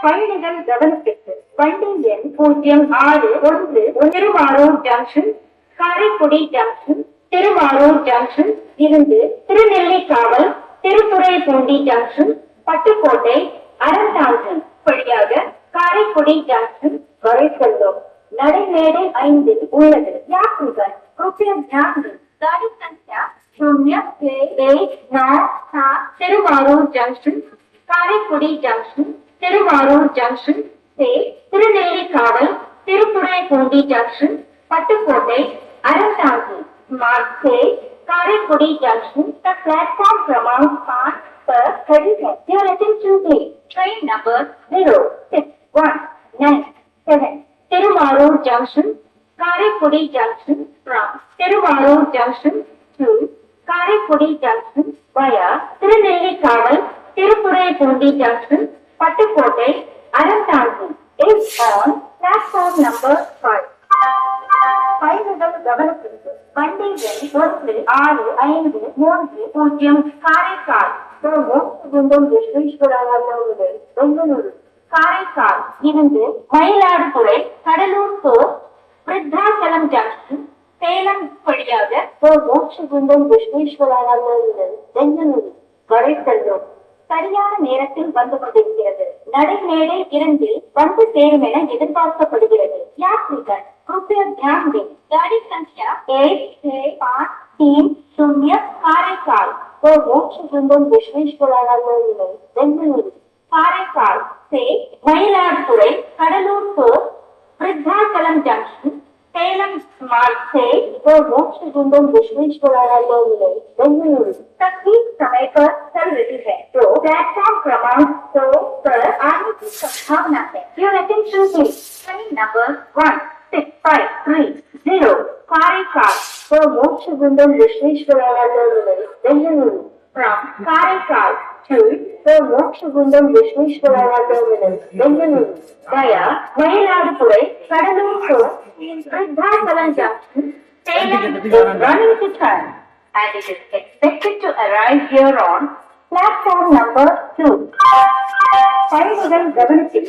பயணிகள் கவனத்திற்கு வண்டி எண் 061 Thiruvarur junction, Karaikudi junction, Thiruvarur junction இருந்து திருநெல்லிக்காவல், திருத்துறைப்பூண்டி ஜங்ஷன், பட்டுக்கோட்டை, அறந்தாங்கல் வழியாக காரைக்குடி ஜங்ஷன் வரை செல்லும். நடைமேடை 5 உள்ளது. யாத்ரிகர் कृपया ध्यान दें, गाड़ी संख्या 0-1-9-7 Thiruvarur junction, Karaikudi junction, Thiruvarur junction से திருநெல்லிக்காவல், திருத்துறைப்பூண்டி ஜங்ஷன், पट्टुकोट्टै, अरंतांगी मार्ग से कारेकुड़ी जंक्शन तक प्लेटफॉर्म क्रमांक 5 पर खड़ी है. Your attention please. Train number 0619 Tiruvallur Junction, Kaaraikudi Junction from Tiruvallur Junction to Kaaraikudi Junction via Tirunellikkaval, Tirupuzhapoondi Junction, Pattukottai, Aranthangul is on platform number 5. பயணிகள் கவனத்திற்கு வண்டி எண் 1-6-5-3-0 காரைக்கால் குந்தம் பெங்களூரு, காரைக்கால் இருந்து மயிலாடுதுறை, கடலூர் போர் விருத்தாச்சலம் ஜங்ஷன், சேலம் வழியாக மோட்சகுந்தம் பெங்களூரு வரை செல்லும். சரியான நேரத்தில் வந்து கொண்டிருக்கிறது. நடைமேடை 2 வந்து சேரும் என எதிர்பார்க்கப்படுகிறது. யாத்ரிகர் कृपया ध्यान दें, गाड़ी संख्या 1-6-5-3-0 कारेकाल मोक्षगुंडम बेंगलुरु, कारेकाल से मयिलादुतुरै, कडलूर फोर्ट वृद्धाचलम जंक्शन, सेलम मार्ग से मोक्षगुंडम बेंगलुरु तक ठीक समय पर चल रही है, तो प्लेटफॉर्म क्रमांक 2 पर आने की संभावना है. Your attention please. Train number 1-6-5-3-0 Kaaraikal Mokshagundam Bengaluru from Kaaraikal to Mokshagundam Bengaluru via Mayiladuthurai, Kadalur Road, Vruddhachalam Junction, Salem is running to time and it is expected to arrive here on platform number 2. பயணிகள் கவனத்தில்